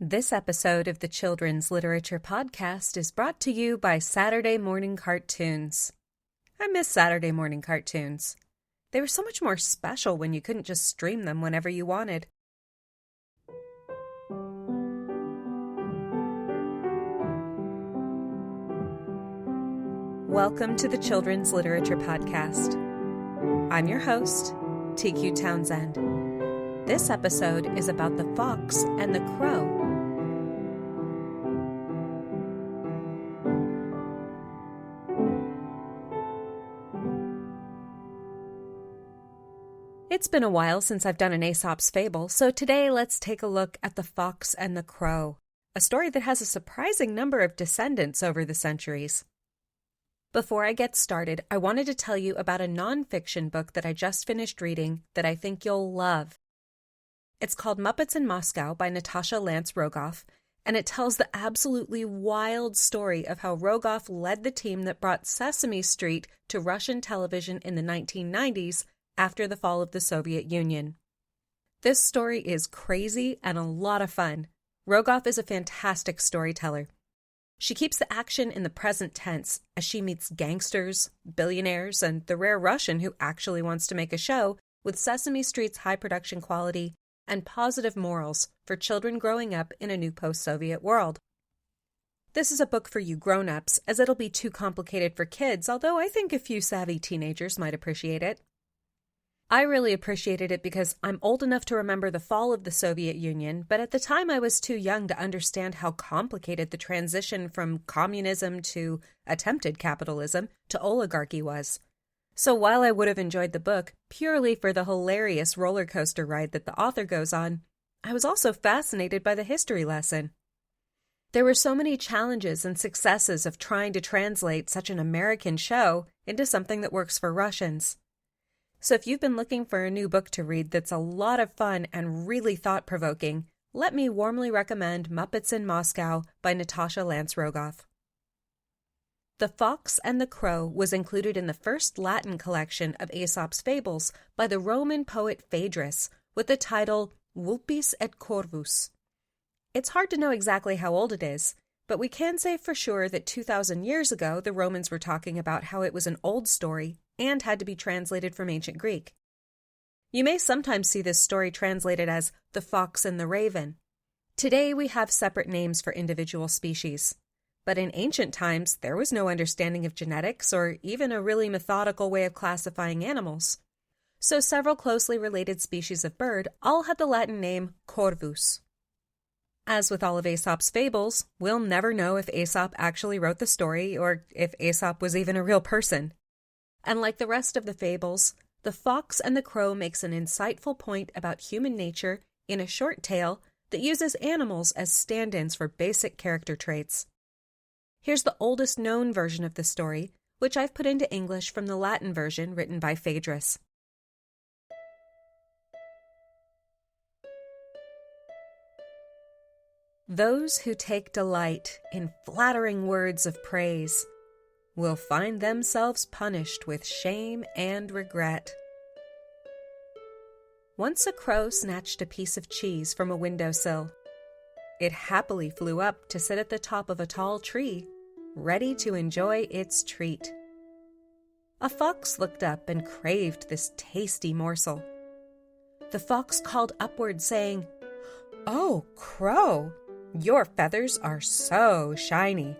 This episode of the Children's Literature Podcast is brought to you by Saturday morning cartoons. I miss Saturday morning cartoons. They were so much more special when you couldn't just stream them whenever you wanted. Welcome to the Children's Literature Podcast. I'm your host, TQ Townsend. This episode is about the fox and the crow. It's been a while since I've done an Aesop's fable, so today let's take a look at The Fox and the Crow, a story that has a surprising number of descendants over the centuries. Before I get started, I wanted to tell you about a nonfiction book that I just finished reading that I think you'll love. It's called Muppets in Moscow by Natasha Lance Rogoff, and it tells the absolutely wild story of how Rogoff led the team that brought Sesame Street to Russian television in the 1990s after the fall of the Soviet Union. This story is crazy and a lot of fun. Rogoff is a fantastic storyteller. She keeps the action in the present tense as she meets gangsters, billionaires, and the rare Russian who actually wants to make a show with Sesame Street's high production quality and positive morals for children growing up in a new post-Soviet world. This is a book for you grown-ups, as it'll be too complicated for kids, although I think a few savvy teenagers might appreciate it. I really appreciated it because I'm old enough to remember the fall of the Soviet Union, but at the time I was too young to understand how complicated the transition from communism to attempted capitalism to oligarchy was. So while I would have enjoyed the book purely for the hilarious roller coaster ride that the author goes on, I was also fascinated by the history lesson. There were so many challenges and successes of trying to translate such an American show into something that works for Russians. So if you've been looking for a new book to read that's a lot of fun and really thought-provoking, let me warmly recommend Muppets in Moscow by Natasha Lance Rogoff. The Fox and the Crow was included in the first Latin collection of Aesop's fables by the Roman poet Phaedrus with the title Vulpes et Corvus. It's hard to know exactly how old it is, but we can say for sure that 2,000 years ago the Romans were talking about how it was an old story and had to be translated from ancient Greek. You may sometimes see this story translated as the fox and the raven. Today we have separate names for individual species, but in ancient times there was no understanding of genetics or even a really methodical way of classifying animals. So several closely related species of bird all had the Latin name corvus. As with all of Aesop's fables, we'll never know if Aesop actually wrote the story or if Aesop was even a real person. And like the rest of the fables, The Fox and the Crow makes an insightful point about human nature in a short tale that uses animals as stand-ins for basic character traits. Here's the oldest known version of the story, which I've put into English from the Latin version written by Phaedrus. Those who take delight in flattering words of praise will find themselves punished with shame and regret. Once a crow snatched a piece of cheese from a windowsill. It happily flew up to sit at the top of a tall tree, ready to enjoy its treat. A fox looked up and craved this tasty morsel. The fox called upward, saying, "Oh, crow, your feathers are so shiny.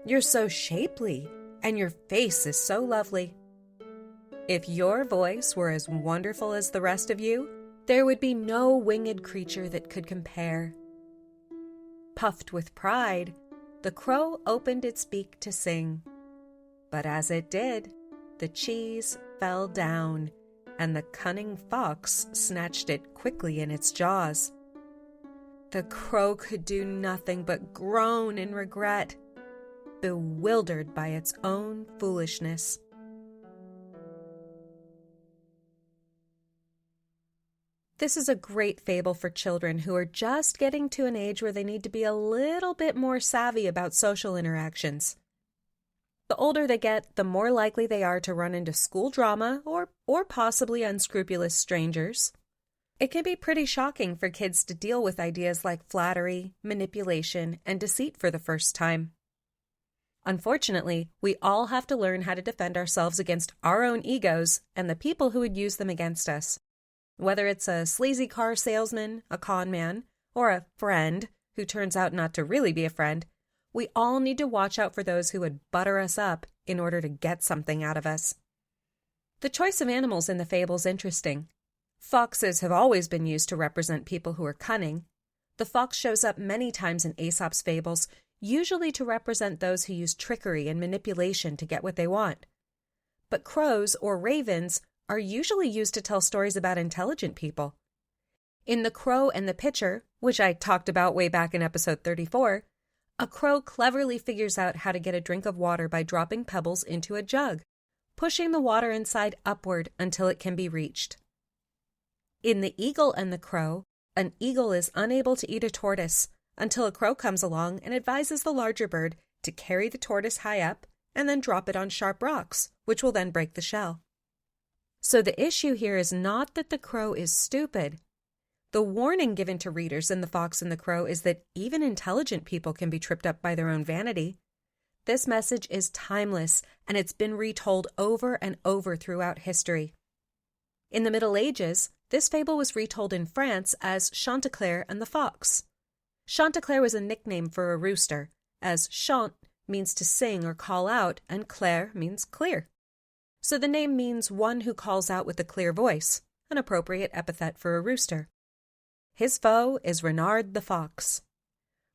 You're so shapely, and your face is so lovely. If your voice were as wonderful as the rest of you, there would be no winged creature that could compare." Puffed with pride, the crow opened its beak to sing. But as it did, the cheese fell down, and the cunning fox snatched it quickly in its jaws. The crow could do nothing but groan in regret, bewildered by its own foolishness. This is a great fable for children who are just getting to an age where they need to be a little bit more savvy about social interactions. The older they get, the more likely they are to run into school drama or possibly unscrupulous strangers. It can be pretty shocking for kids to deal with ideas like flattery, manipulation, and deceit for the first time. Unfortunately, we all have to learn how to defend ourselves against our own egos and the people who would use them against us. Whether it's a sleazy car salesman, a con man, or a friend who turns out not to really be a friend, we all need to watch out for those who would butter us up in order to get something out of us. The choice of animals in the fable is interesting. Foxes have always been used to represent people who are cunning. The fox shows up many times in Aesop's fables, usually to represent those who use trickery and manipulation to get what they want. But crows or ravens are usually used to tell stories about intelligent people. In The Crow and the Pitcher, which I talked about way back in episode 34, a crow cleverly figures out how to get a drink of water by dropping pebbles into a jug, pushing the water inside upward until it can be reached. In The Eagle and the Crow, an eagle is unable to eat a tortoise until a crow comes along and advises the larger bird to carry the tortoise high up and then drop it on sharp rocks, which will then break the shell. So the issue here is not that the crow is stupid. The warning given to readers in The Fox and the Crow is that even intelligent people can be tripped up by their own vanity. This message is timeless, and it's been retold over and over throughout history. In the Middle Ages, this fable was retold in France as Chanticleer and the Fox. Chanticleer was a nickname for a rooster, as chant means to sing or call out, and clair means clear. So the name means one who calls out with a clear voice, an appropriate epithet for a rooster. His foe is Reynard the Fox.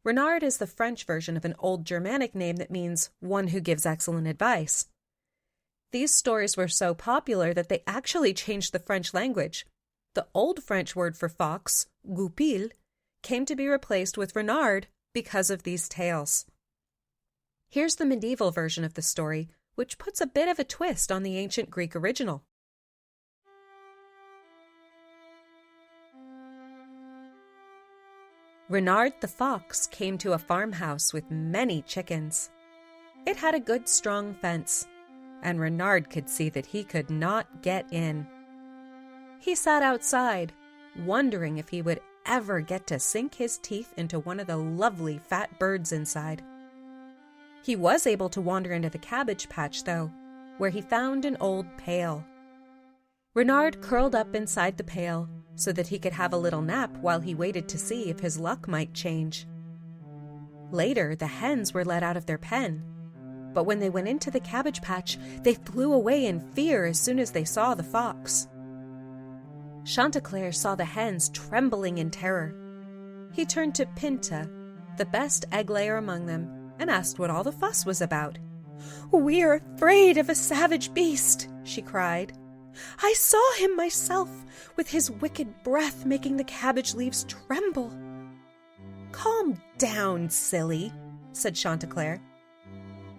Reynard is the French version of an old Germanic name that means one who gives excellent advice. These stories were so popular that they actually changed the French language. The Old French word for fox, goupil, came to be replaced with renard because of these tales. Here's the medieval version of the story, which puts a bit of a twist on the ancient Greek original. Reynard the Fox came to a farmhouse with many chickens. It had a good strong fence, and Reynard could see that he could not get in. He sat outside, wondering if he would ever get to sink his teeth into one of the lovely fat birds inside. He was able to wander into the cabbage patch, though, where he found an old pail. Reynard curled up inside the pail so that he could have a little nap while he waited to see if his luck might change. Later, the hens were let out of their pen, but when they went into the cabbage patch, they flew away in fear as soon as they saw the fox. Chanticleer saw the hens trembling in terror. He turned to Pinta, the best egg layer among them, and asked what all the fuss was about. "We are afraid of a savage beast," she cried. "I saw him myself, with his wicked breath making the cabbage leaves tremble." "Calm down, silly," said Chanticleer.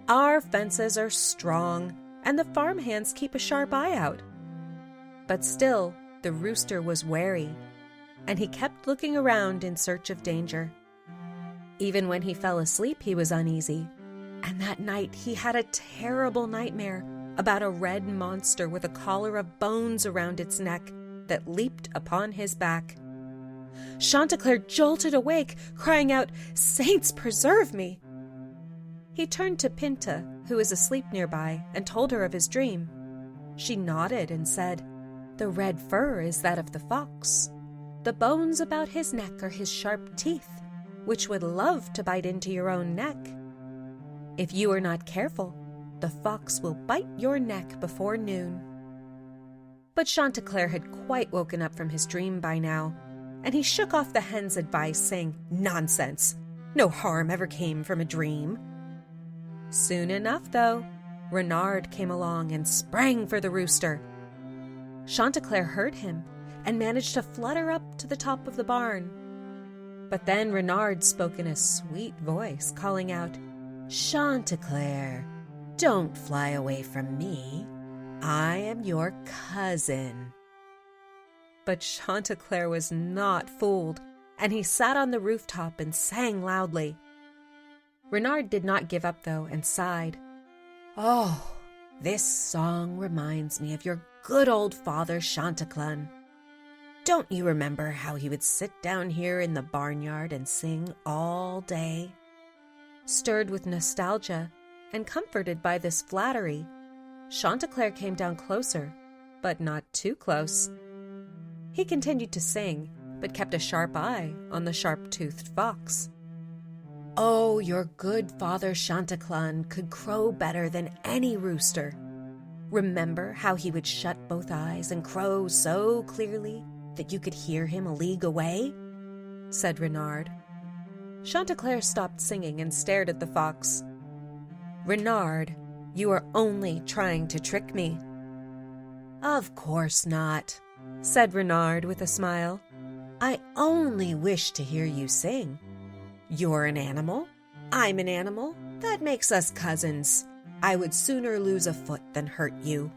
"Our fences are strong, and the farmhands keep a sharp eye out." But still, the rooster was wary, and he kept looking around in search of danger. Even when he fell asleep, he was uneasy, and that night he had a terrible nightmare about a red monster with a collar of bones around its neck that leaped upon his back. Chanticleer jolted awake, crying out, "Saints preserve me!" He turned to Pinta, who was asleep nearby, and told her of his dream. She nodded and said, "The red fur is that of the fox. The bones about his neck are his sharp teeth, which would love to bite into your own neck. If you are not careful, the fox will bite your neck before noon." But Chanticleer had quite woken up from his dream by now, and he shook off the hen's advice, saying, "Nonsense! No harm ever came from a dream." Soon enough, though, Reynard came along and sprang for the rooster. Chanticleer heard him and managed to flutter up to the top of the barn. But then Reynard spoke in a sweet voice, calling out, "Chanticleer, don't fly away from me. I am your cousin." But Chanticleer was not fooled, and he sat on the rooftop and sang loudly. Reynard did not give up, though, and sighed. "Oh, this song reminds me of your good old father Chanticleer. Don't you remember how he would sit down here in the barnyard and sing all day? Stirred with nostalgia and comforted by this flattery, Chanticleer came down closer, but not too close. He continued to sing, but kept a sharp eye on the sharp-toothed fox. Oh, your good father Chanticleer could crow better than any rooster. Remember how he would shut both eyes and crow so clearly that you could hear him a league away? Said Reynard. Chanticleer stopped singing and stared at the fox. Reynard, you are only trying to trick me. Of course not, said Reynard with a smile. I only wish to hear you sing. You're an animal, I'm an animal. That makes us cousins. I would sooner lose a foot than hurt you.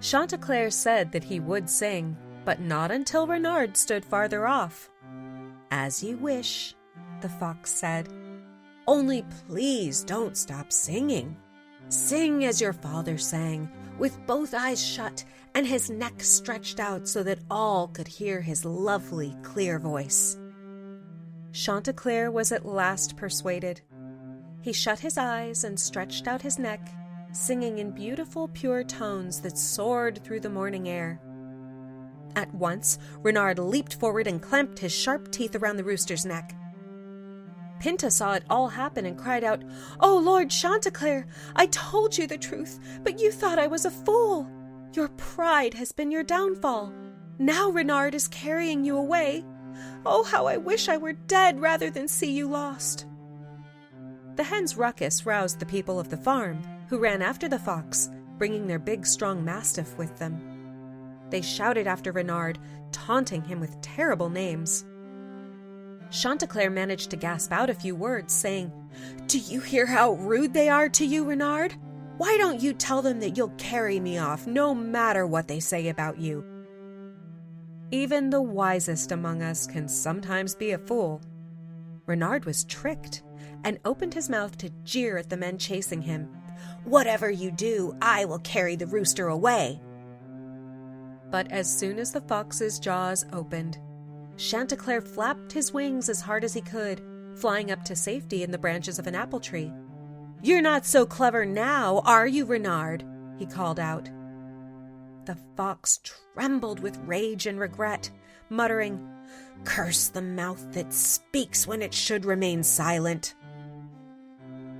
Chanticleer said that he would sing, but not until Reynard stood farther off. As you wish, the fox said. Only please don't stop singing. Sing as your father sang, with both eyes shut and his neck stretched out so that all could hear his lovely, clear voice. Chanticleer was at last persuaded. He shut his eyes and stretched out his neck, singing in beautiful, pure tones that soared through the morning air. At once, Reynard leaped forward and clamped his sharp teeth around the rooster's neck. Pinta saw it all happen and cried out, "Oh, Lord Chanticleer, I told you the truth, but you thought I was a fool. Your pride has been your downfall. Now Reynard is carrying you away. Oh, how I wish I were dead rather than see you lost." The hen's ruckus roused the people of the farm, who ran after the fox, bringing their big, strong mastiff with them. They shouted after Reynard, taunting him with terrible names. Chanticleer managed to gasp out a few words, saying, "Do you hear how rude they are to you, Reynard? Why don't you tell them that you'll carry me off, no matter what they say about you?" Even the wisest among us can sometimes be a fool. Reynard was tricked and opened his mouth to jeer at the men chasing him. "Whatever you do, I will carry the rooster away." But as soon as the fox's jaws opened, Chanticleer flapped his wings as hard as he could, flying up to safety in the branches of an apple tree. "You're not so clever now, are you, Reynard?" he called out. The fox trembled with rage and regret, muttering, "Curse the mouth that speaks when it should remain silent."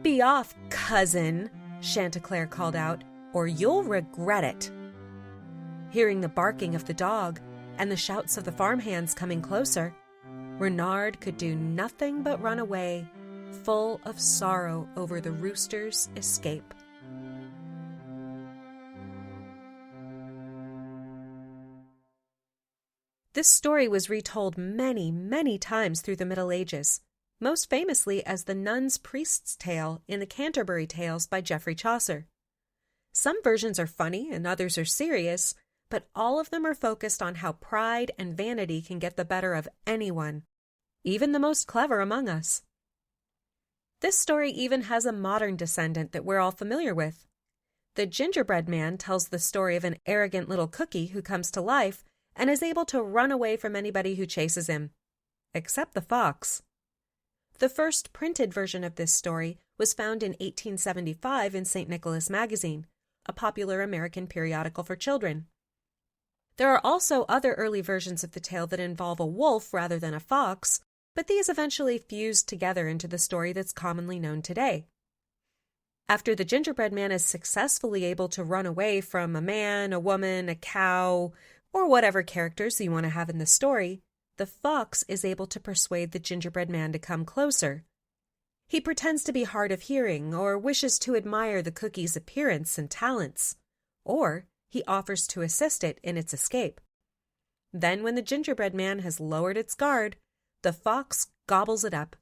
"Be off, cousin," Chanticleer called out, "or you'll regret it." Hearing the barking of the dog and the shouts of the farmhands coming closer, Reynard could do nothing but run away, full of sorrow over the rooster's escape. This story was retold many, many times through the Middle Ages, most famously as the Nun's Priest's Tale in the Canterbury Tales by Geoffrey Chaucer. Some versions are funny and others are serious, but all of them are focused on how pride and vanity can get the better of anyone, even the most clever among us. This story even has a modern descendant that we're all familiar with. The Gingerbread Man tells the story of an arrogant little cookie who comes to life and is able to run away from anybody who chases him, except the fox. The first printed version of this story was found in 1875 in St. Nicholas Magazine, a popular American periodical for children. There are also other early versions of the tale that involve a wolf rather than a fox, but these eventually fused together into the story that's commonly known today. After the Gingerbread Man is successfully able to run away from a man, a woman, a cow, or whatever characters you want to have in the story, the fox is able to persuade the Gingerbread Man to come closer. He pretends to be hard of hearing or wishes to admire the cookie's appearance and talents, or he offers to assist it in its escape. Then, when the Gingerbread Man has lowered its guard, the fox gobbles it up.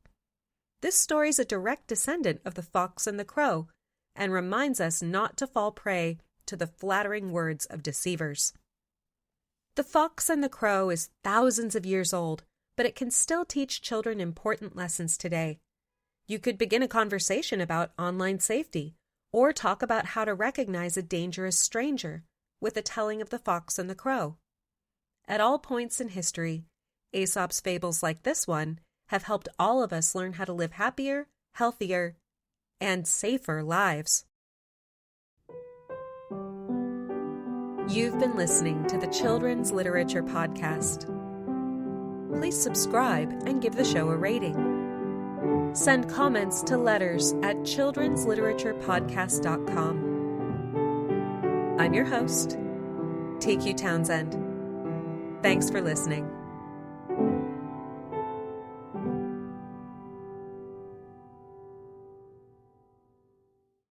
This story is a direct descendant of The Fox and the Crow and reminds us not to fall prey to the flattering words of deceivers. The Fox and the Crow is thousands of years old, but it can still teach children important lessons today. You could begin a conversation about online safety, or talk about how to recognize a dangerous stranger with a telling of The Fox and the Crow. At all points in history, Aesop's fables like this one have helped all of us learn how to live happier, healthier, and safer lives. You've been listening to the Children's Literature Podcast. Please subscribe and give the show a rating. Send comments to letters@children'sliteraturepodcast.com. I'm your host, TQ Townsend. Thanks for listening.